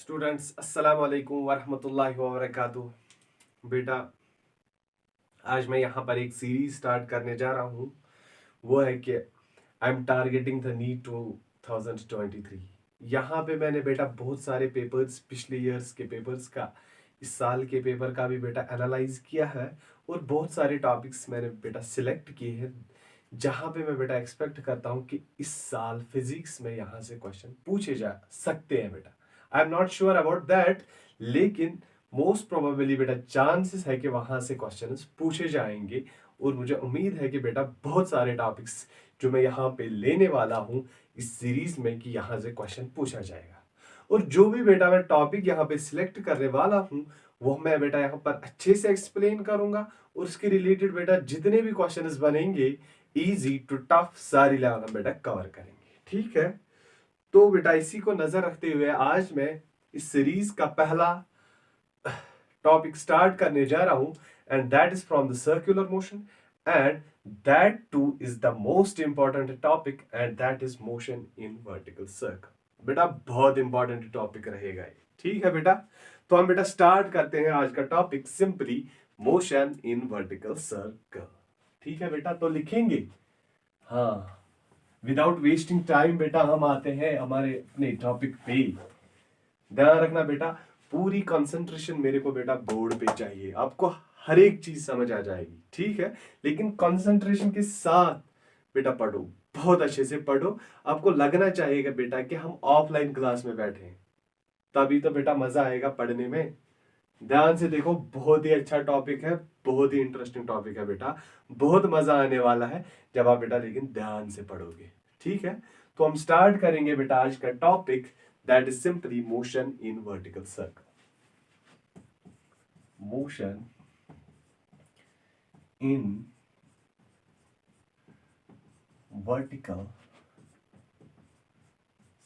Students अस्सलाम वालेकुम वरहमतुल्लाहि वबरकातुहू। बेटा आज मैं यहाँ पर एक सीरीज स्टार्ट करने जा रहा हूँ। वो है कि I am targeting the NEET 2023। यहाँ पे मैंने बेटा बहुत सारे पेपर्स, पिछले ईयर्स के पेपर्स का, इस साल के पेपर का भी बेटा एनालाइज किया है और बहुत सारे टॉपिक्स मैंने बेटा सिलेक्ट किए हैं जहाँ पे मैं बेटा एक्सपेक्ट करता हूँ कि इस साल फिजिक्स में यहाँ से क्वेश्चन पूछे जा सकते हैं बेटा। I am not sure about that, लेकिन मोस्ट प्रोबेबली बेटा चांसेस है कि वहां से क्वेश्चंस पूछे जाएंगे और मुझे उम्मीद है कि बेटा बहुत सारे टॉपिक्स जो मैं यहाँ पे लेने वाला हूँ इस सीरीज में कि यहाँ से क्वेश्चन पूछा जाएगा। और जो भी बेटा मैं टॉपिक यहाँ पे सिलेक्ट करने वाला हूँ वो मैं बेटा यहाँ पर अच्छे से एक्सप्लेन करूंगा और उसके रिलेटेड बेटा जितने भी क्वेश्चंस बनेंगे इजी टू टफ सारी लेवल हम बेटा कवर करेंगे। ठीक है, तो बेटा इसी को नजर रखते हुए आज मैं इस सीरीज का पहला टॉपिक स्टार्ट करने जा रहा हूं and that is from the circular motion and that two is the most important topic and that is motion in vertical circle. बेटा बहुत इंपॉर्टेंट टॉपिक रहेगा ये। ठीक है बेटा, तो हम बेटा स्टार्ट करते हैं आज का topic simply motion in vertical circle. ठीक है बेटा, तो लिखेंगे हाँ विदाउट वेस्टिंग टाइम बेटा हम आते हैं हमारे अपने टॉपिक पे। ध्यान रखना बेटा, पूरी कंसंट्रेशन मेरे को बेटा बोर्ड पे चाहिए, आपको हर एक चीज समझ आ जाएगी। ठीक है, लेकिन कंसंट्रेशन के साथ बेटा पढ़ो, बहुत अच्छे से पढ़ो। आपको लगना चाहिएगा बेटा कि हम ऑफलाइन क्लास में बैठे हैं, तभी तो बेटा मजा आएगा पढ़ने में। ध्यान से देखो, बहुत ही अच्छा टॉपिक है, बहुत ही इंटरेस्टिंग टॉपिक है बेटा, बहुत मजा आने वाला है जब आप बेटा लेकिन ध्यान से पढ़ोगे। ठीक है, तो हम स्टार्ट करेंगे बेटा आज का topic that is simply motion in vertical circle. Motion in vertical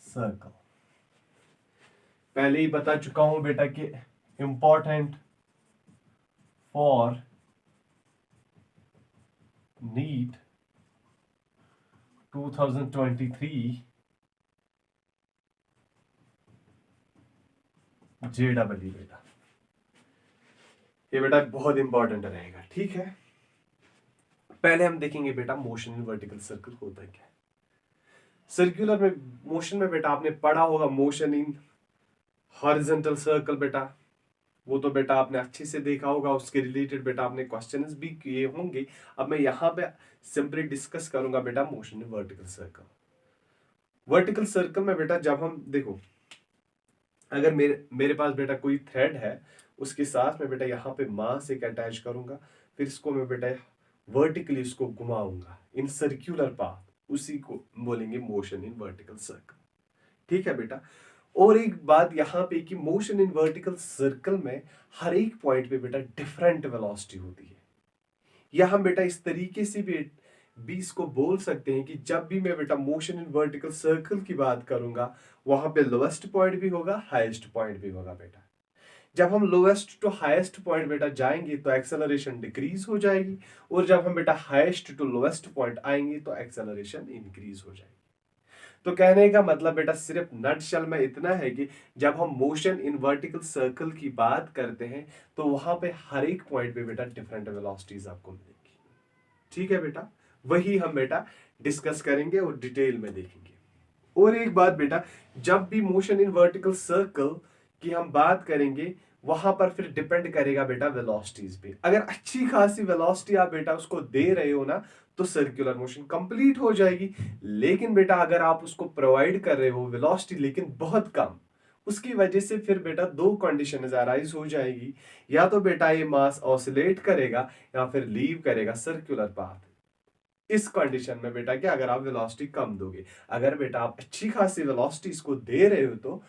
circle. पहले ही बता चुका हूं बेटा कि इंपॉर्टेंट फॉर नीट 2023 JEE बेटा, ये बेटा बहुत इंपॉर्टेंट रहेगा। ठीक है, पहले हम देखेंगे बेटा मोशन इन वर्टिकल सर्कल होता क्या है। सर्कुलर में मोशन में बेटा आपने पढ़ा होगा मोशन इन हॉरिजॉन्टल सर्कल बेटा, वो तो बेटा आपने अच्छे से देखा होगा, उसके रिलेटेड बेटा आपने क्वेश्चंस भी किए होंगे। अब मैं यहाँ पे सिंपली डिस्कस करूंगा बेटा motion in vertical circle. Vertical circle में बेटा जब हम देखो, अगर मेरे पास बेटा कोई थ्रेड है, उसके साथ में बेटा यहाँ पे मास एक अटैच करूंगा, फिर इसको मैं बेटा वर्टिकली इसको घुमाऊंगा इन सर्क्यूलर पाथ, उसी को बोलेंगे मोशन इन वर्टिकल सर्कल। ठीक है बेटा, और एक बात यहाँ पे कि मोशन इन वर्टिकल सर्कल में हर एक पॉइंट पे बेटा डिफरेंट वेलोसिटी होती है। या हम बेटा इस तरीके से भी इसको बोल सकते हैं कि जब भी मैं बेटा मोशन इन वर्टिकल सर्कल की बात करूंगा वहां पे लोवेस्ट पॉइंट भी होगा, हाईएस्ट पॉइंट भी होगा बेटा। जब हम लोवेस्ट टू हाईएस्ट पॉइंट बेटा जाएंगे तो एक्सेलरेशन डिक्रीज हो जाएगी, और जब हम बेटा हाईएस्ट टू लोवेस्ट पॉइंट आएंगे तो एक्सेलरेशन इंक्रीज हो जाएगी। तो कहने का मतलब बेटा सिर्फ नटशेल में इतना है कि जब हम मोशन इन वर्टिकल सर्कल की बात करते हैं तो वहां पे हर एक पॉइंट पे बेटा डिफरेंट वेलोसिटीज आपको मिलेंगी। ठीक है बेटा, वही हम बेटा डिस्कस करेंगे और डिटेल में देखेंगे। और एक बात बेटा, जब भी मोशन इन वर्टिकल सर्कल की हम बात करेंगे वहां पर फिर डिपेंड करेगा बेटा वेलोसिटीज पे। अगर अच्छी खासी वेलोसिटी आप बेटा उसको दे रहे हो ना तो सर्कुलर मोशन कंप्लीट हो जाएगी। लेकिन बेटा अगर आप उसको प्रोवाइड कर रहे हो वेलोसिटी लेकिन बहुत कम, उसकी वजह से फिर बेटा दो कंडीशन अराइज हो जाएगी, या तो बेटा ये मास ऑसिलेट करेगा या फिर लीव करेगा सर्कुलर पाथ। इस कंडीशन में बेटा क्या, अगर आप वेलोसिटी कम दोगे, अगर बेटा आप अच्छी खासी वेलोसिटी इसको दे रहे हो तो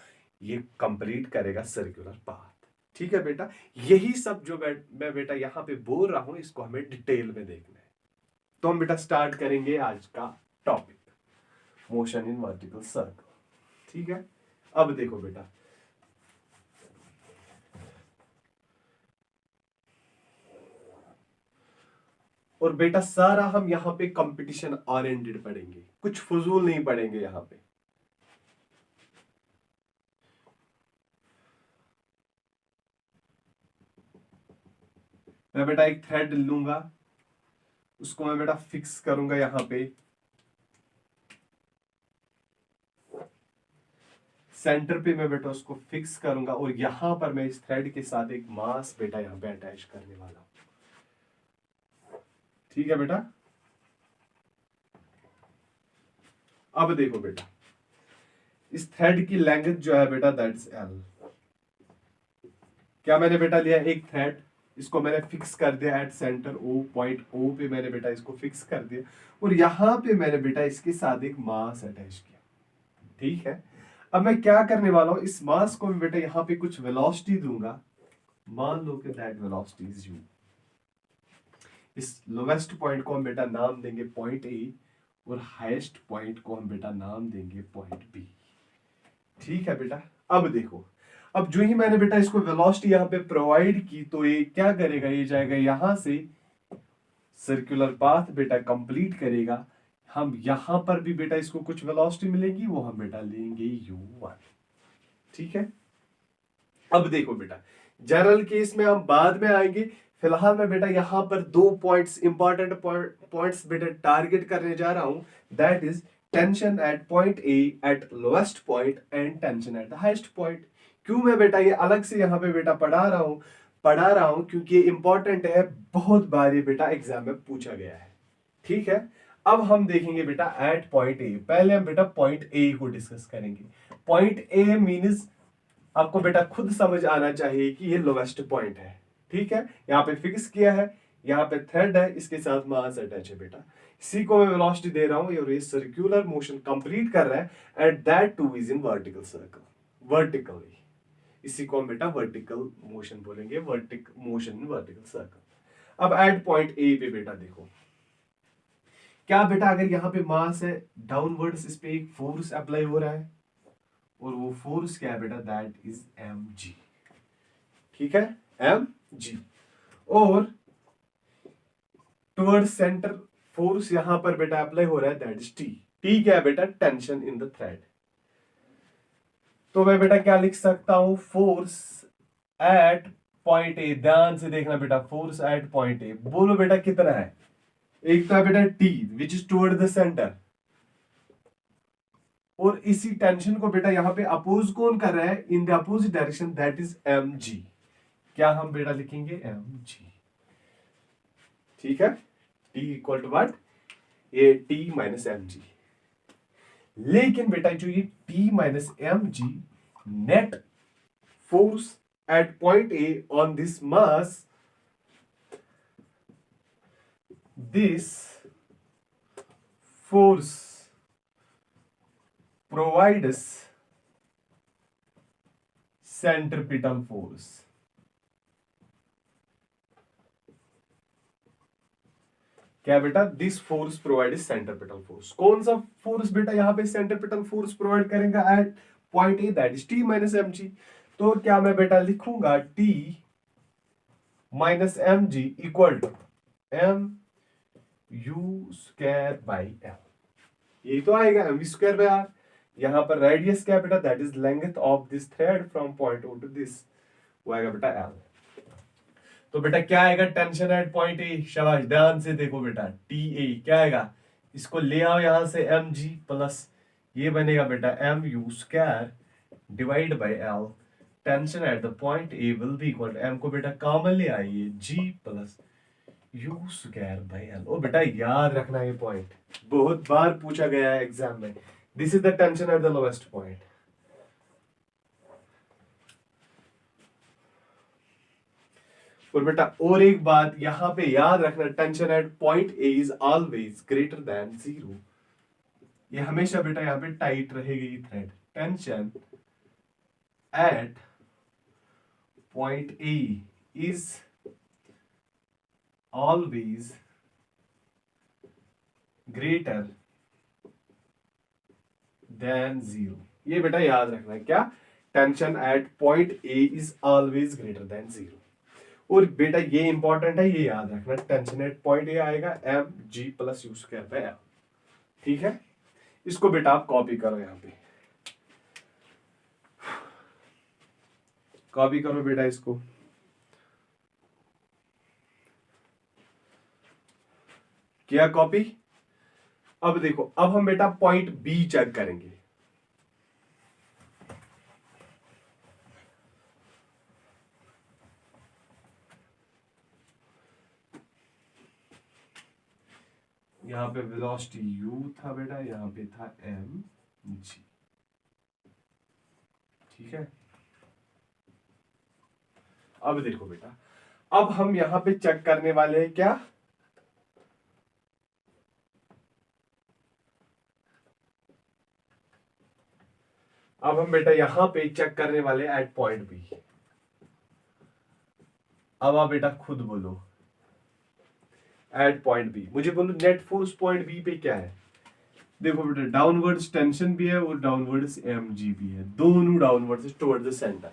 ये कंप्लीट करेगा सर्कुलर पाथ। ठीक है बेटा, यही सब जो मैं बेटा यहाँ पे बोल रहा हूं इसको हमें डिटेल में देखना है। तो हम बेटा स्टार्ट करेंगे आज का topic motion in vertical circle. ठीक है, अब देखो बेटा, और बेटा सारा हम यहाँ पे कंपटीशन ओरिएंटेड पढ़ेंगे, कुछ फजूल नहीं पढ़ेंगे यहाँ पे। मैं बेटा एक थ्रेड लूंगा, उसको मैं बेटा फिक्स करूंगा यहां पे सेंटर पे, मैं बेटा उसको फिक्स करूंगा और यहां पर मैं इस थ्रेड के साथ एक मास बेटा यहां पे अटैच करने वाला हूं। ठीक है बेटा। अब देखो बेटा, इस थ्रेड की लेंथ जो है बेटा दैट इज एल। क्या मैंने बेटा लिया एक थ्रेड, इसको मैंने फिक्स कर दिया at centre O, point O पे मैंने बेटा इसको फिक्स कर दिया और यहां पे मैंने बेटा इसके साथ एक मास अटैच किया। ठीक है, अब मैं क्या करने वाला हूं, इस मास को मैं बेटा यहां पे कुछ वेलोसिटी दूंगा। मान लो कि दैट वेलोसिटी इज यू। इस लोवेस्ट पॉइंट को हम बेटा नाम देंगे पॉइंट ए और हाईएस्ट पॉइंट को हम बेटा नाम देंगे पॉइंट बी। ठीक है बेटा। अब देखो, अब जो ही मैंने बेटा इसको वेलोसिटी यहां पे प्रोवाइड की तो ये क्या करेगा, ये जाएगा यहां से सर्कुलर पाथ बेटा कंप्लीट करेगा। हम यहां पर भी बेटा इसको कुछ वेलोसिटी मिलेगी, वो हम बेटा लेंगे u1। ठीक है। अब देखो बेटा, जनरल केस में हम बाद में आएंगे, फिलहाल मैं बेटा यहां पर दो पॉइंट्स, इंपॉर्टेंट पॉइंट्स बेटा टारगेट करने जा रहा हूं। That is tension at point A eight lowest point and tension at the highest point. क्यों मैं बेटा ये अलग से यहां पे बेटा पढ़ा रहा हूं क्योंकि ये इंपॉर्टेंट है, बहुत बार ये बेटा एग्जाम में पूछा गया है। ठीक है। अब हम देखेंगे बेटा एट पॉइंट ए, पहले हम बेटा पॉइंट ए को डिस्कस करेंगे। पॉइंट ए मींस आपको बेटा खुद समझ आना चाहिए कि ये लोवेस्ट पॉइंट है। ठीक है, यहाँ पे फिक्स किया है, यहाँ पे थ्रेड है, इसके साथ मास अटैच है बेटा। इसी को मैं वेलोसिटी दे रहा हूं और ये सर्कुलर मोशन कंप्लीट कर रहा है at that two is in vertical circle, vertically. इसी को हम बेटा वर्टिकल मोशन बोलेंगे, मोशन इन वर्टिकल सर्कल। अब एट पॉइंट ए पे बेटा देखो, क्या बेटा अगर यहाँ पे मास है, डाउनवर्ड्स इस पे एक फोर्स अप्लाई हो रहा है और वो फोर्स क्या है बेटा, दैट इज एम जी। ठीक है, एम जी। और टुवर्ड सेंटर फोर्स यहां पर बेटा अप्लाई हो रहा है, दैट इज टी। टी क्या है बेटा, टेंशन इन द थ्रेड। तो मैं बेटा क्या लिख सकता हूं, फोर्स एट पॉइंट ए, ध्यान से देखना बेटा, फोर्स एट पॉइंट ए बोलो बेटा कितना है। एक तो है बेटा T which is toward the centre, और इसी टेंशन को बेटा यहां पे अपोज कौन कर रहा है, in the opposite direction, that is M G. क्या हम बेटा लिखेंगे, एम जी। ठीक है, टी इक्वल टू व्हाट, ये टी माइनस एम जी। लेकिन बेटा जो ये T minus M G net force at point A on this mass, this force provides centripetal force। क्या बेटा, this force provide centripetal force. कौन सा फोर्स बेटा यहां पे सेंट्रिपिटल फोर्स प्रोवाइड करेगा at point A, that is T minus M G. तो क्या मैं बेटा लिखूंगा T minus M G equal to M U square by L. यही तो आएगा, M V square by R. यहां पर रेडियस क्या है बेटा, that is length of this thread from point O to this, वो आएगा बेटा एल। तो बेटा क्या आएगा, टेंशन एट पॉइंट ए, शाबाश ध्यान से देखो बेटा, टी ए क्या आएगा, इसको ले आओ यहां से, एम जी प्लस ये बनेगा बेटा M U square divide by L. Tension at the point A will be equal to, M को बेटा कॉमन ले आइए, G plus U square by L. ओ बेटा याद रखना ये पॉइंट, बहुत बार पूछा गया है एग्जाम में। This is the tension at the lowest point. और बेटा और एक बात यहां पे याद रखना, tension at point A is always greater than zero. ये हमेशा बेटा यहां पे टाइट रहेगी thread. Tension at point A is always greater than zero. ये बेटा याद रखना है, क्या, tension at point A is always greater than zero. और बेटा ये इंपॉर्टेंट है, ये याद रखना, टेंशन एट पॉइंट ए आएगा M G plus U square by L. ठीक है, इसको बेटा आप कॉपी करो, यहां पे कॉपी करो बेटा इसको। किया कॉपी। अब देखो, अब हम बेटा पॉइंट बी चेक करेंगे। यहां पे वेलोसिटी u था बेटा, यहां पे था mg। ठीक है, अब देखो बेटा, अब हम यहां पे चेक करने वाले हैं क्या, अब हम बेटा यहां पे चेक करने वाले एट पॉइंट बी। अब आप बेटा खुद बोलो एट पॉइंट बी, मुझे बोलो नेट फोर्स पॉइंट बी पे क्या है। देखो बेटा डाउनवर्ड्स टेंशन भी है और डाउनवर्ड्स mg भी है, दोनों डाउनवर्ड्स टुवर्ड द सेंटर।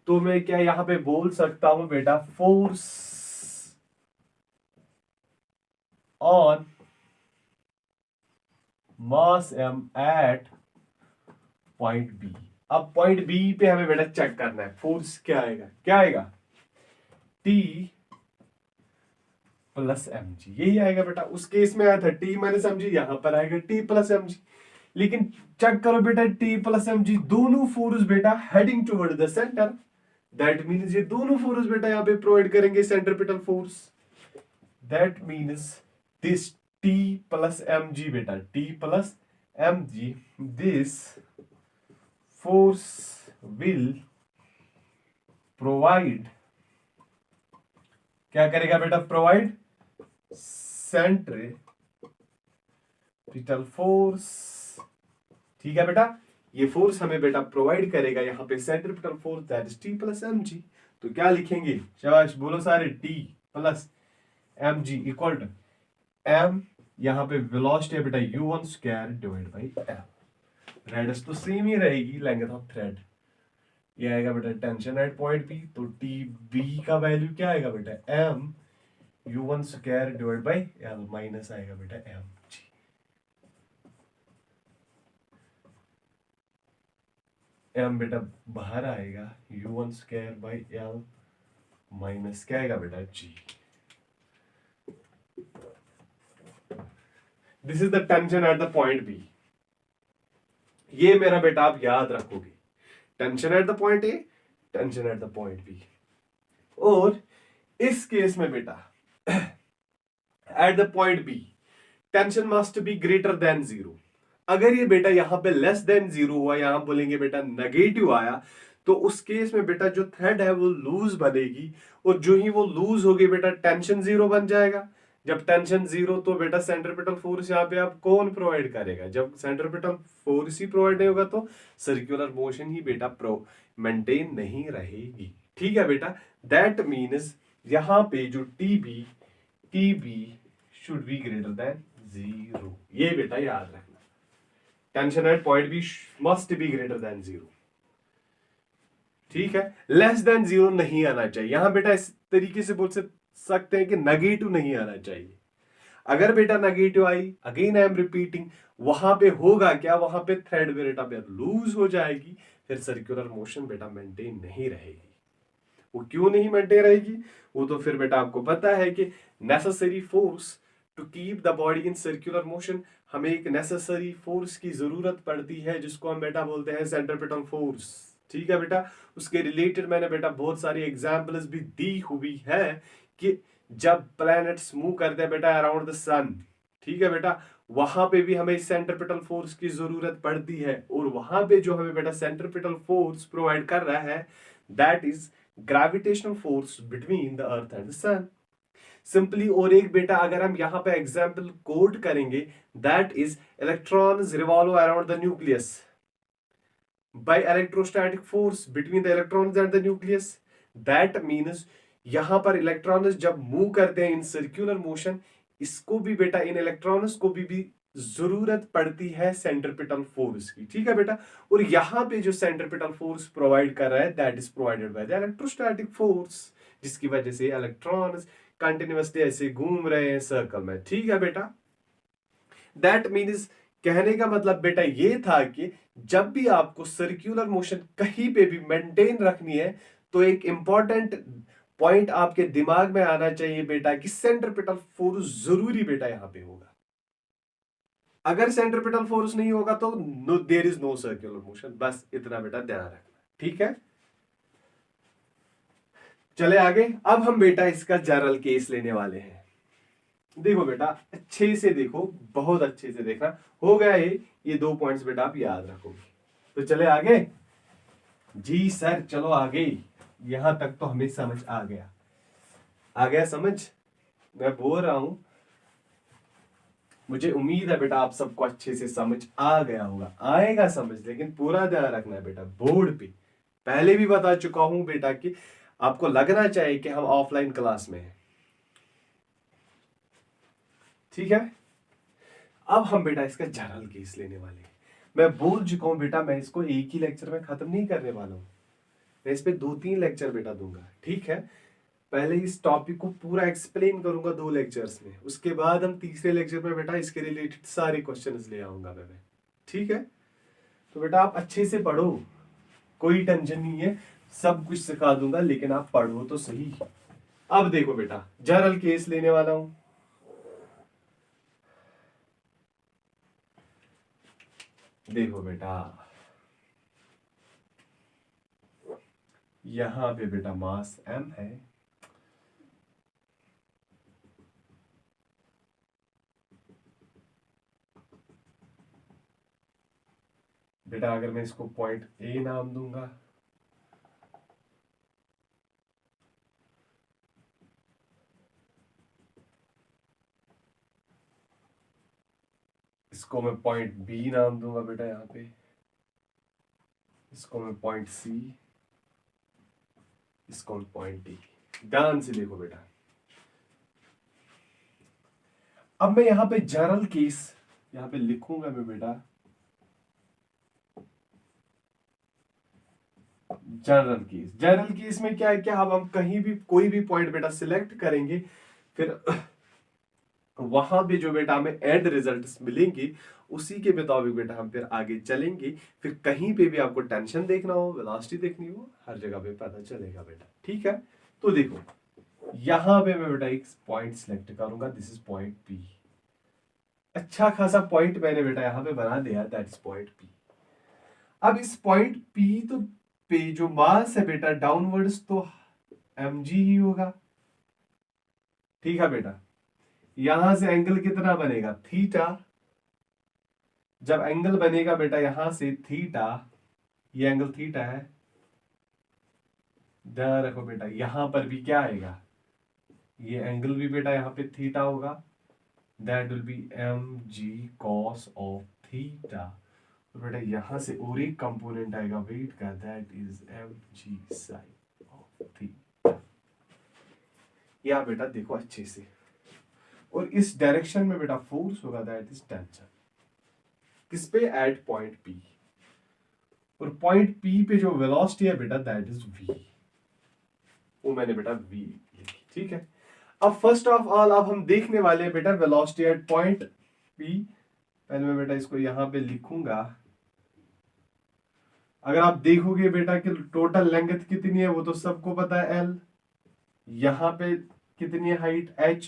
तो मैं क्या यहां पे बोल सकता हूं बेटा force on mass m at point B. अब पॉइंट बी पे हमें बेटा चेक करना है फोर्स क्या आएगा, क्या आएगा, T प्लस एम जी, यही आएगा बेटा। उस केस में आया था T माइनस एम जी, यहां पर आएगा T प्लस एम जी। लेकिन चेक करो बेटा T प्लस एम जी, दोनों फोर्स बेटा heading toward the center, that means ये दोनों फोर्स बेटा यहां पे प्रोवाइड करेंगे centripetal force. That means this T plus M G बेटा, T plus M G, this force will provide, क्या करेगा बेटा, प्रोवाइड सेंट्रीपिटल फोर्स। ठीक है बेटा, ये फोर्स हमें बेटा प्रोवाइड करेगा यहाँ पे centripetal force, that is T plus M G. तो क्या लिखेंगे, शाबाश बोलो सारे, T plus M G equal to M, यहाँ पे वेलोसिटी है बेटा u1 square divide by M. Radius तो सेम ही रहेगी, लेंथ ऑफ थ्रेड ये आएगा बेटा टेंशन एट पॉइंट बी, तो टी बी का वैल्यू क्या आएगा बेटा, M u1 square divide by L minus आएगा बेटा एम जी। एम बेटा बाहर आएगा, u1 square by L minus क्या आएगा बेटा जी। This is the tension at the point B. ये मेरा बेटा आप याद रखोगे, tension at the point A, tension at the point B. और इस केस में बेटा at the point B tension must be greater than zero. अगर ये बेटा यहां पे लेस देन जीरो हुआ, यहां बोलेंगे बेटा नेगेटिव आया, तो उस केस में बेटा जो थ्रेड है वो लूज बनेगी, और जो ही वो लूज होगी बेटा टेंशन जीरो बन जाएगा। जब टेंशन जीरो, तो बेटा सेंट्रीपिटल फोर्स यहाँ पे आप कौन प्रोवाइड करेगा, जब सेंट्रीपिटल फोर्स ही प्रोवाइड नहीं होगा तो सर्कुलर मोशन ही बेटा मेंटेन नहीं रहेगी। ठीक है बेटा, दैट मीन्स यहां पे जो T B should be greater than zero, ये बेटा याद रखना, tension at point B must be greater than zero. ठीक है, लेस देन जीरो नहीं आना चाहिए। यहां बेटा इस तरीके से बोल सकते हैं कि नेगेटिव नहीं आना चाहिए। अगर बेटा negative I, again I am repeating, वहां पे होगा क्या, वहां पे थ्रेड बेटा लूज हो जाएगी, फिर सर्कुलर मोशन बेटा मेंटेन नहीं रहेगी। वो क्यों नहीं मेंटेन रहेगी, वो तो फिर बेटा आपको पता है कि necessary force to keep the body in circular motion, हमें एक नेसेसरी फोर्स की जरूरत पड़ती है जिसको हम बेटा बोलते हैं सेंट्रीपिटल फोर्स। ठीक है बेटा, उसके रिलेटेड मैंने बेटा बहुत सारी एग्जांपल्स भी दी हुई है कि जब प्लैनेट्स मूव करते हैं बेटा अराउंड द सन, ठीक है बेटा, वहां पे भी हमें सेंट्रीपिटल फोर्स की जरूरत पड़ती है, और वहां पे जो हमें बेटा सेंट्रीपिटल फोर्स प्रोवाइड कर रहा है that is gravitational force between the earth and the sun. Simply और एक बेटा अगर हम यहां पे एग्जांपल कोट करेंगे, that is electrons revolve around the nucleus by electrostatic force between the electrons and the nucleus। that means यहां पर इलेक्ट्रॉन्स जब मूव करते हैं इन सर्कुलर मोशन, इसको भी बेटा इन इलेक्ट्रॉन्स को भी जरूरत पड़ती है सेंट्रीपिटल फोर्स की। ठीक है बेटा, और यहां पे जो सेंट्रीपिटल फोर्स प्रोवाइड कर रहा है that is provided by the electrostatic force, जिसकी वजह से इलेक्ट्रॉन्स कंटिन्यूअसली ऐसे घूम रहे हैं सर्कल में। ठीक है बेटा, दैट मीन्स कहने का मतलब बेटा ये था कि जब भी आपको सर्कुलर मोशन कहीं पे भी मेंटेन रखनी है, तो एक इंपॉर्टेंट पॉइंट आपके दिमाग में आना चाहिए बेटा कि सेंट्रीपिटल फोर्स जरूरी बेटा यहां पे होगा। अगर सेंट्रीपिटल फोर्स नहीं होगा तो no, there is no circular motion. बस इतना बेटा ध्यान रखना, ठीक है। चले आगे। अब हम बेटा इसका जनरल केस लेने वाले हैं। देखो बेटा अच्छे से देखो, बहुत अच्छे से देखना। हो गया ये 2 पॉइंट्स बेटा आप याद रखोगे। तो चले आगे। जी सर चलो आगे। यहां तक तो हमें समझ आ गया, आ गया समझ। मैं बोल रहा हूं, मुझे उम्मीद है बेटा आप सबको अच्छे से समझ आ गया होगा, आएगा समझ, लेकिन पूरा ध्यान रखना है बेटा बोर्ड पे। पहले भी बता चुका हूं बेटा कि आपको लगना चाहिए कि हम ऑफलाइन क्लास में हैं, ठीक है। अब हम बेटा इसका जनरल केस लेने वाले हैं। मैं बोल चुका हूं बेटा, मैं इसको एक ही लेक्चर में खत्म नहीं करने वाला हूं, मैं इस पे 2-3 लेक्चर बेटा दूंगा, ठीक है। पहले इस टॉपिक को पूरा एक्सप्लेन करूंगा 2 लेक्चर्स में, उसके बाद हम तीसरे लेक्चर में बेटा इसके रिलेटेड सारे क्वेश्चंस ले आऊंगा मैं, ठीक है। तो बेटा आप अच्छे से पढ़ो, कोई टेंशन नहीं है, सब कुछ सिखा दूंगा, लेकिन आप पढ़ो तो सही। अब देखो बेटा जनरल केस लेने वाला हूं। देखो बेटा यहां पे बेटा मास m है, बेटा अगर मैं इसको पॉइंट ए नाम दूंगा, इसको मैं पॉइंट बी नाम दूंगा बेटा, यहां पे इसको मैं पॉइंट सी, इसको मैं पॉइंट डी। ध्यान से देखो बेटा, अब मैं यहां पे जनरल केस यहां पे लिखूंगा मैं बेटा, जनरल केस में क्या है, क्या हम कहीं भी कोई भी पॉइंट बेटा सिलेक्ट करेंगे, फिर वहां पे जो बेटा हमें एंड रिजल्ट्स मिलेंगे उसी के मुताबिक बेटा हम फिर आगे चलेंगे। फिर कहीं पे भी आपको टेंशन देखना हो, वेलोसिटी देखनी हो, हर जगह पे पता चलेगा बेटा, ठीक है। तो देखो यहां पे मैं बेटा एक पॉइंट सिलेक्ट करूंगा, दिस इज पॉइंट पी। अच्छा खासा पॉइंट मैंने बेटा यहां पे बना दिया, दैट इज पॉइंट पी। अब इस पॉइंट पी तो पे जो मास है बेटा डाउनवर्ड्स तो mg ही होगा, ठीक है बेटा। यहां से एंगल कितना बनेगा, थीटा। जब एंगल बनेगा बेटा यहां से थीटा, ये एंगल थीटा है, ध्यान रखो बेटा यहां पर भी क्या आएगा, ये एंगल भी बेटा यहां पे थीटा होगा, that will be mg cos of theta. तो बेटा यहां से और एक कंपोनेंट आएगा वेट का, that is mg sin of theta. या बेटा देखो अच्छे से, और इस डायरेक्शन में बेटा फोर्स होगा, दैट इज टेंशन। किस पे, एट पॉइंट पी। और पॉइंट पी पे जो वेलोसिटी है बेटा दैट इज v, वो मैंने बेटा v लिखी, ठीक है। अब फर्स्ट ऑफ ऑल अब हम देखने वाले हैं बेटा वेलोसिटी एट पॉइंट पी। पहले मैं बेटा इसको यहां पे लिखूंगा। अगर आप देखोगे बेटा कि टोटल लेंथ कितनी है वो तो सबको पता है l, यहां पे कितनी है हाइट h।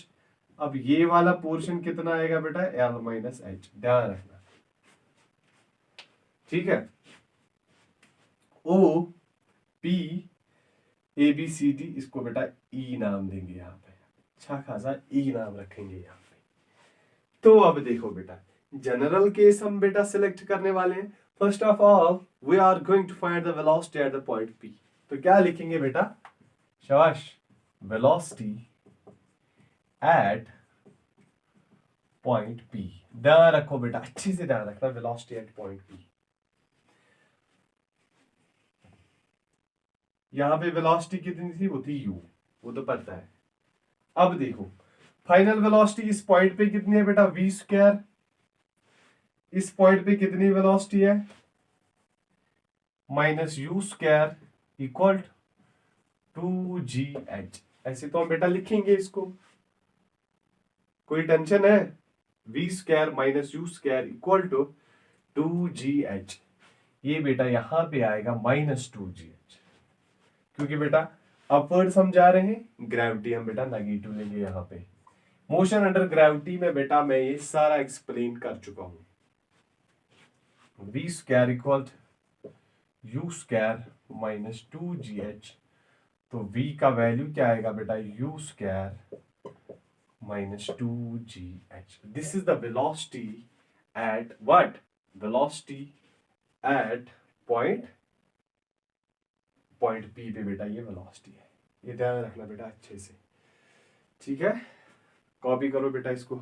अब ये वाला पोर्शन कितना आएगा बेटा l माइनस h, ध्यान रखना, ठीक है। O P A B C D, इसको बेटा ई नाम देंगे, यहां पे अच्छा खासा ई नाम रखेंगे यहां पे। तो अब देखो बेटा जनरल केस हम बेटा सिलेक्ट करने वाले हैं। First of all we are going to find the velocity at the point P. तो क्या लिखेंगे बेटा, शाबाश, वेलोसिटी एट पॉइंट पी। ध्यान रखो बेटा, अच्छे से ध्यान रखना, वेलोसिटी एट पॉइंट पी। यहां पे वेलोसिटी कितनी थी, वो थी u, वो तो पता है। अब देखो फाइनल वेलोसिटी इस पॉइंट पे कितनी है बेटा, v स्क्वायर। इस पॉइंट पे कितनी वेलोसिटी है, minus U square equal to G H. ऐसे तो हम बेटा लिखेंगे इसको, कोई टेंशन है, v square minus U square equal to G H. ये बेटा यहां पे आएगा माइनस 2 जी एच, क्योंकि बेटा अपवर्ड्स हम जा रहे हैं, ग्रेविटी हम बेटा नेगेटिव लेंगे यहाँ पे। मोशन अंडर ग्रेविटी में बेटा मैं ये सारा एक्सप्लेन कर चुका हूं। v square equal u square minus 2gh, तो v का वैल्यू क्या आएगा बेटा, u square minus 2gh। This is the velocity at what, velocity at point P पे बेटा ये वेलोसिटी है, ये ध्यान रखना बेटा अच्छे से, ठीक है। कॉपी करो बेटा इसको।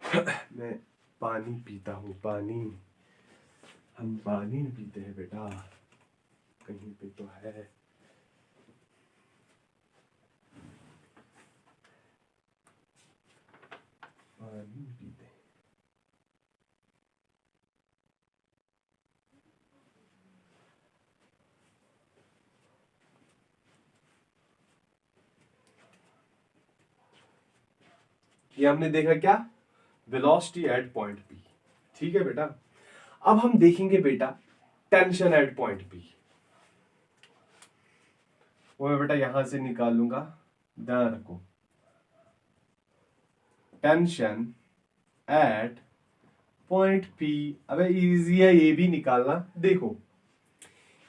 मैं पानी पीता हूँ, पानी, हम पानी पीते हैं बेटा, कहीं पे तो है। पानी पीते हैं। ये हमने देखा क्या, वेलोसिटी एट पॉइंट P, ठीक है बेटा। अब हम देखेंगे बेटा टेंशन एट पॉइंट P, वो मैं बेटा यहां से निकाल लूंगा, ध्यान रखो। टेंशन एट पॉइंट P, अबे इजी है ये भी निकालना। देखो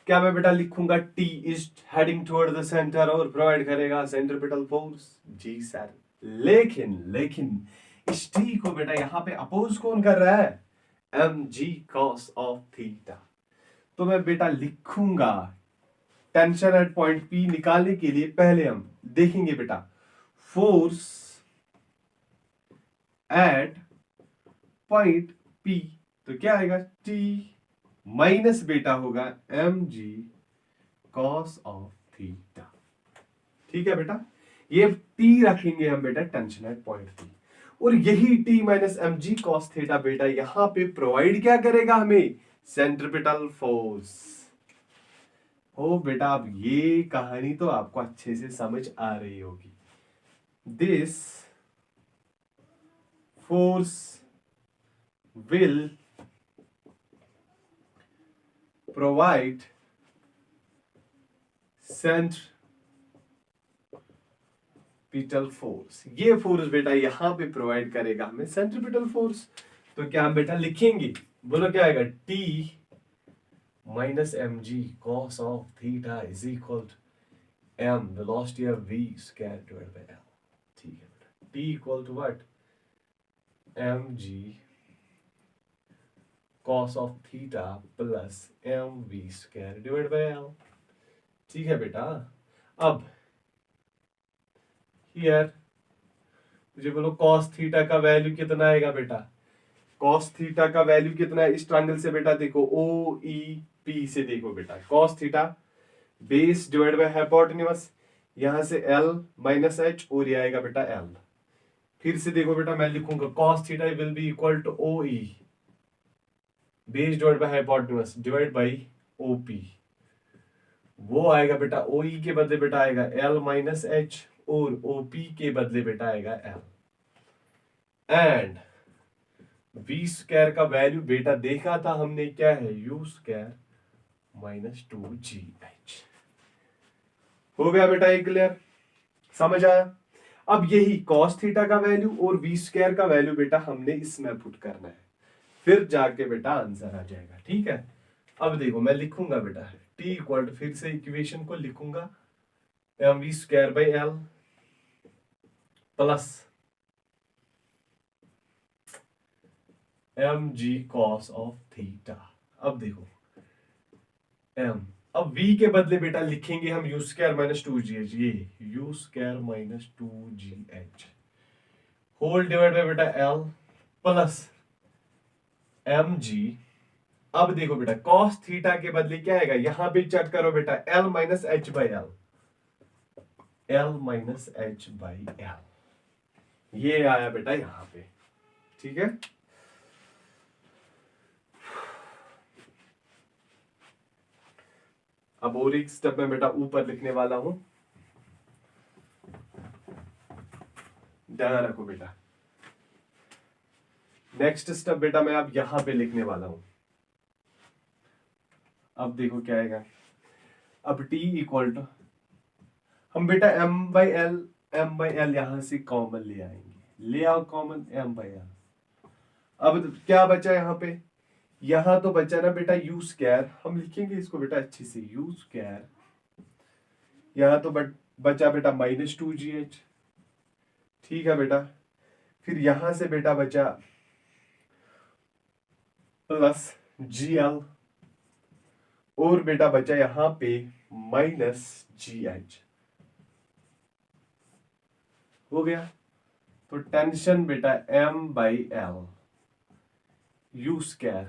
क्या मैं बेटा लिखूंगा, T is heading toward the centre और प्रोवाइड करेगा सेंट्रिपिटल फोर्स, जी सर। लेकिन इस T को बेटा यहां पे अपोज कौन कर रहा है, mg cos ऑफ थीटा। तो मैं बेटा लिखूंगा टेंशन एट पॉइंट P निकालने के लिए पहले हम देखेंगे बेटा फोर्स एट पॉइंट P, तो क्या आएगा, T माइनस बेटा होगा mg cos ऑफ थीटा, ठीक है बेटा। ये T रखेंगे हम बेटा टेंशन एट पॉइंट P, और यही T minus mg cos theta बेटा यहां पे प्रोवाइड क्या करेगा हमें, सेंट्रिपिटल फोर्स। ओ बेटा अब ये कहानी तो आपको अच्छे से समझ आ रही होगी। This force will provide centripetal force, ये फोर्स बेटा यहां पे प्रोवाइड करेगा हमें सेंट्रिपिटल फोर्स। तो क्या हम बेटा लिखेंगे, बोलो क्या आएगा, T minus mg cos of theta is equal to m velocity of v square divide by l, ठीक है बेटा। T equal to what, mg cos of theta plus mv square divide by l, ठीक है बेटा। अब here मुझे बोलो cos theta का वैल्यू कितना आएगा बेटा, cos थीटा का वैल्यू कितना है इस ट्रायंगल से बेटा, देखो OEP से देखो बेटा, cos theta base divide by hypotenuse, यहां से L माइनस H और ये आएगा बेटा L। फिर से देखो बेटा मैं लिखूंगा cos theta will be equal to OE base divide by hypotenuse divide by OP, वो आएगा बेटा OE के बदले बेटा आएगा L माइनस H और OP के बदले बेटा आएगा L। एंड v स्क्वायर का वैल्यू बेटा देखा था हमने क्या है, u स्क्वायर माइनस 2gh। हो गया बेटा ये क्लियर, समझ आया। अब यही cos थीटा का वैल्यू और v स्क्वायर का वैल्यू बेटा हमने इसमें पुट करना है, फिर जाके बेटा आंसर आ जाएगा, ठीक है। अब देखो मैं लिखूंगा बेटा T इक्वल टू, फिर से इक्वेशन को लिखूंगा mv square by l plus mg cos of theta. अब देखो m, अब v के बदले बेटा लिखेंगे हम u स्क्वायर माइनस 2gh, ये u square minus 2gh whole divide by बेटा l प्लस mg। अब देखो बेटा cos थीटा के बदले क्या आएगा, यहां पे चेक करो बेटा l minus h by l, l minus h by l, ये आया बेटा यहां पे, ठीक है। अब और एक स्टेप में बेटा ऊपर लिखने वाला हूं, ध्यान रखो बेटा। नेक्स्ट स्टेप बेटा मैं अब यहां पे लिखने वाला हूं। अब देखो क्या आएगा, अब T इक्वल टू, हम बेटा m/l यहां से कॉमन ले आएंगे, ले आओ कॉमन m/l। अब क्या बचा यहाँ पे, यहाँ तो बचा ना बेटा u स्क्वायर, हम लिखेंगे इसको बेटा अच्छे से u स्क्वायर, यहाँ तो बचा बेटा -2gh, ठीक है बेटा। फिर यहां से बेटा बचा प्लस gl, और बेटा बचा यहां पे -gh, हो गया। तो टेंशन बेटा m/l u स्क्वायर,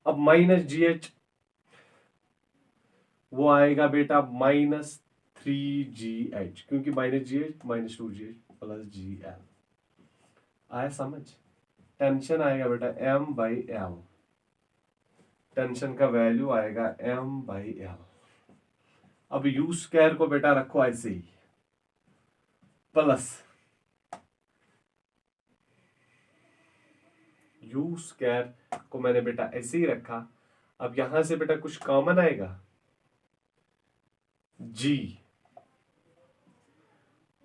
अब -gh वो आएगा बेटा -3gh, क्योंकि -gh -2gh प्लस gl, आया समझ। टेंशन आएगा बेटा m/l, टेंशन का वैल्यू आएगा m/l। अब u स्क्वायर को बेटा रखो ऐसे ही, प्लस u स्क्वायर को मैंने बेटा ऐसे ही रखा। अब यहां से बेटा कुछ कॉमन आएगा g,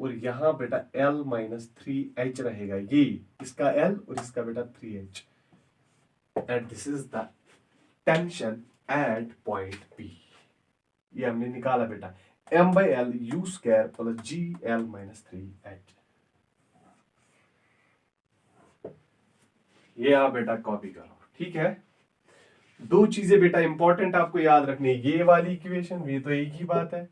और यहां बेटा l-3h रहेगा, ये इसका l और इसका बेटा 3h, and this is the tension at point P। ये हमने निकाला बेटा m/l u square plus gl-3h। ये आप बेटा कॉपी करो, ठीक है। दो चीजें बेटा इंपॉर्टेंट आपको याद रखनी है, ये वाली इक्वेशन, ये तो एक ही बात है,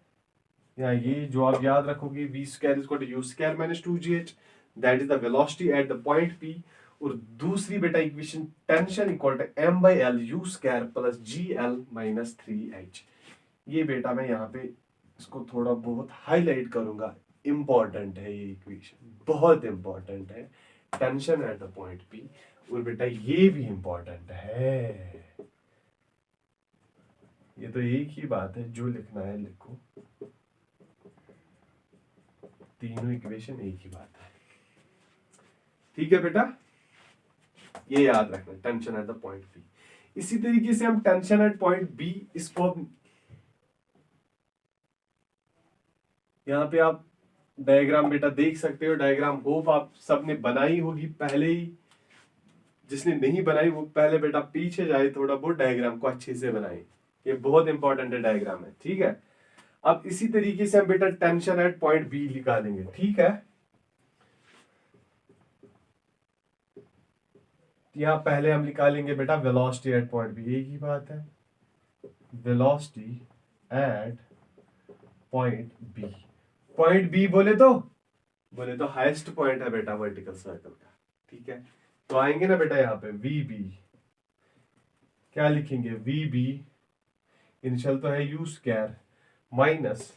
यहाँ ये जो आप याद रखोगे v square is equal to u square minus 2gh, that is the velocity at the point P। और दूसरी बेटा equation tension equal to m/l u square plus gl-3h। ये बेटा मैं यहाँ पे इसको थोड़ा बहुत हाईलाइट करूंगा, इंपॉर्टेंट है ये इक्वेशन, बहुत इंपॉर्टेंट है, tension at the point P। और बेटा ये भी इंपॉर्टेंट है, ये तो एक ही बात है, जो लिखना है लिखो, तीनों इक्वेशन एक ही बात है, ठीक है बेटा। ये याद रखना, tension at the point P। इसी तरीके से हम टेंशन एट पॉइंट B, इसको यहाँ पे आप डायग्राम बेटा देख सकते हो, डायग्राम होप आप सबने बनाई होगी पहले ही, जिसने नहीं बनाई वो पहले बेटा पीछे जाए, थोड़ा बहुत डायग्राम को अच्छे से बनाए, ये बहुत इंपॉर्टेंट है डायग्राम है, ठीक है। अब इसी तरीके से हम बेटा टेंशन एट पॉइंट बी निकालेंगे, ठीक है। यहां पहले हम निकालेंगे बेटा वेलोसिटी एट पॉइंट बी, एक ही बात है, velocity at point B. Point B बोले तो हाईएस्ट पॉइंट है बेटा वर्टिकल सर्कल का, ठीक है। तो आएंगे ना बेटा यहाँ पे वी बी, क्या लिखेंगे, वी बी इनिशियल तो है u स्क्वायर माइनस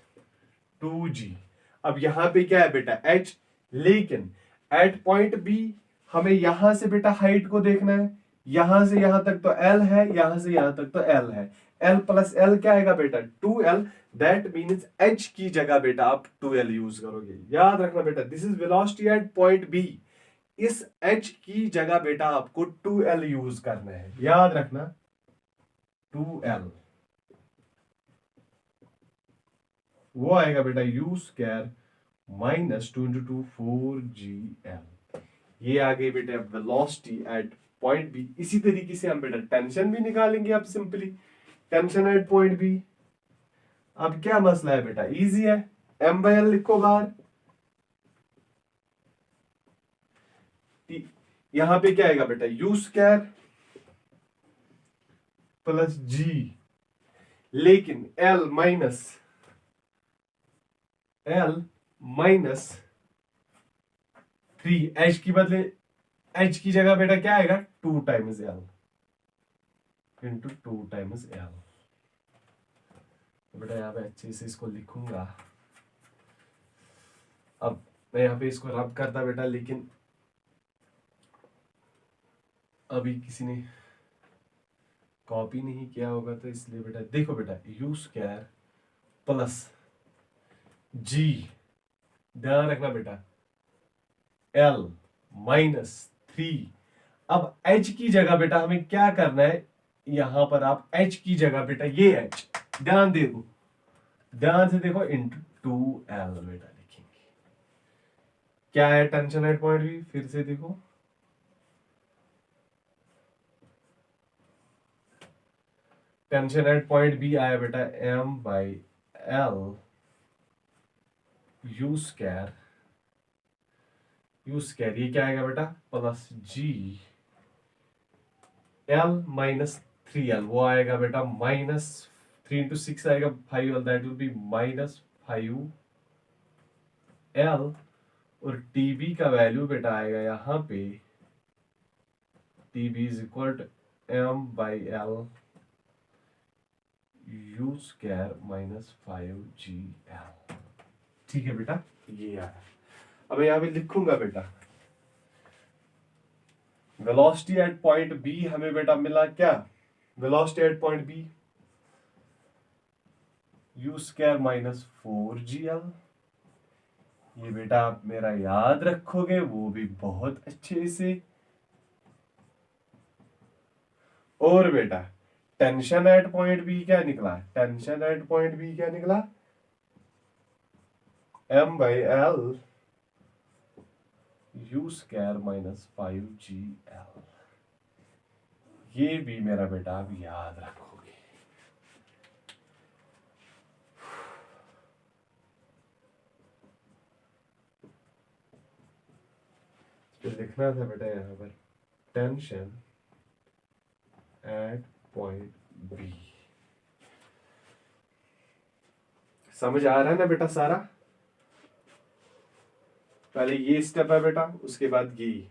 2g। अब यहां पे क्या है बेटा h, लेकिन एट पॉइंट B हमें यहां से बेटा हाइट को देखना है, यहां से यहां तक तो l है, यहां से यहां तक तो l है, l प्लस l क्या आएगा बेटा 2l, दैट मीन्स h की जगह बेटा आप 2l यूज करोगे। याद रखना बेटा this is velocity at point B, इस h की जगह बेटा आपको 2l यूज करना है, याद रखना 2l, वो आएगा बेटा u स्क्वायर माइनस 2 × 2 4gl। ये आ गई बेटा वेलोसिटी एट पॉइंट बी। इसी तरीके से हम बेटा टेंशन भी निकालेंगे, अब simply tension at point B. अब क्या मसला है बेटा, इजी है, m/l लिखो बाहर, यहां पे क्या आएगा बेटा u स्क्वायर प्लस g, लेकिन l माइनस 3, h की बदले h की जगह बेटा क्या आएगा 2 times l into 2 times l। तो बेटा यहाँ पे अच्छे से इसको लिखूंगा, अब मैं यहाँ पे इसको रब करता बेटा, लेकिन अभी किसी ने कॉपी नहीं किया होगा तो इसलिए बेटा देखो बेटा u स्क्वायर प्लस g, ध्यान रखना बेटा l माइनस 3। अब h की जगह बेटा हमें क्या करना है, यहां पर आप h की जगह बेटा ये h, ध्यान से देखो इंटू 2L बेटा लिखेंगे। क्या है टेंशन एट पॉइंट बी, फिर से देखो, टेंशन एट पॉइंट बी आया बेटा M/L यू स्क्वायर, ये क्या आएगा बेटा plus G L minus 3L, वो आएगा बेटा माइनस 3 इंटू 6 आएगा 5L, that will be minus 5L, और TB का वैल्यू बेटा आएगा यहाँ पे TB is equal to M/L U square minus 5GL। ठीक है बेटा, ये आया। अब यहाँ पे लिखूंगा बेटा वेलोसिटी एट पॉइंट बी हमें बेटा मिला क्या, velocity at point B U square minus 4GL। ये बेटा आप मेरा याद रखोगे वो भी बहुत अच्छे से। और बेटा टेंशन एट पॉइंट बी क्या निकला, टेंशन एट पॉइंट बी क्या निकला M/L U square minus 5GL। ये भी मेरा बेटा आप याद रखोगे। तो लिखना था बेटा यहाँ पर टेंशन एट पॉइंट बी। समझ आ रहा है ना बेटा सारा, पहले ये स्टेप है बेटा, उसके बाद ये,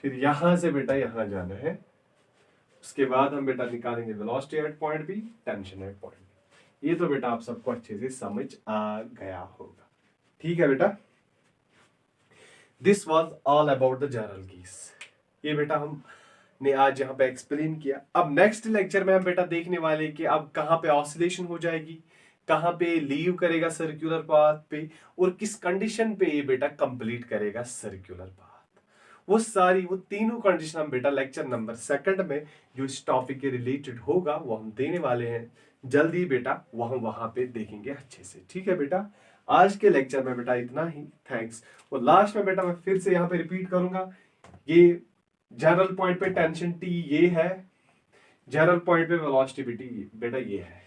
फिर यहां से बेटा यहां जाना है, उसके बाद हम बेटा निकालेंगे velocity at point B, tension at point B. ये तो बेटा आप सबको अच्छे से समझ आ गया होगा। ठीक है बेटा, this was all about the general case. ये बेटा हमने आज यहाँ पे एक्सप्लेन किया। अब नेक्स्ट लेक्चर में हम बेटा देखने वाले कि अब कहाँ पे ऑसिलेशन हो जाएगी, कहाँ पे लीव करेगा सर्कुलर पाथ पे, और किस कंडीशन पे ये बेटा कंप्लीट करेगा सर्कुलर पाथ। वो तीनों कंडीशन हम बेटा लेक्चर नंबर 2 में जो इस टॉपिक के रिलेटेड होगा वो हम देने वाले हैं जल्दी बेटा, वहां पे देखेंगे अच्छे से। ठीक है बेटा, आज के लेक्चर में बेटा इतना ही, थैंक्स। और लास्ट में बेटा मैं फिर से यहाँ पे रिपीट करूंगा, ये जनरल पॉइंट पे टेंशन T ये है, जनरल पॉइंट पे वेलोसिटी बेटा ये है।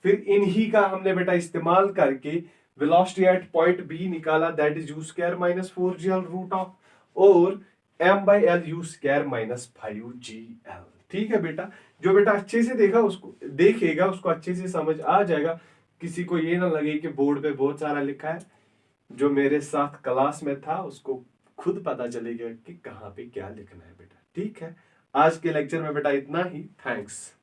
फिर इन्हीं का हमने बेटा इस्तेमाल करके वेलोसिटी एट पॉइंट बी निकाला, that is U square minus 4GL root of, और M/L U square minus 5GL। ठीक है बेटा, जो बेटा अच्छे से देखेगा उसको अच्छे से समझ आ जाएगा। किसी को ये ना लगे कि बोर्ड पे बहुत सारा लिखा है, जो मेरे साथ क्लास में था उसको खुद पता चलेगा कि कहाँ पे क्या लिखना है बेटा। ठीक है, आज के लेक्चर में बेटा इतना ही, थैंक्स।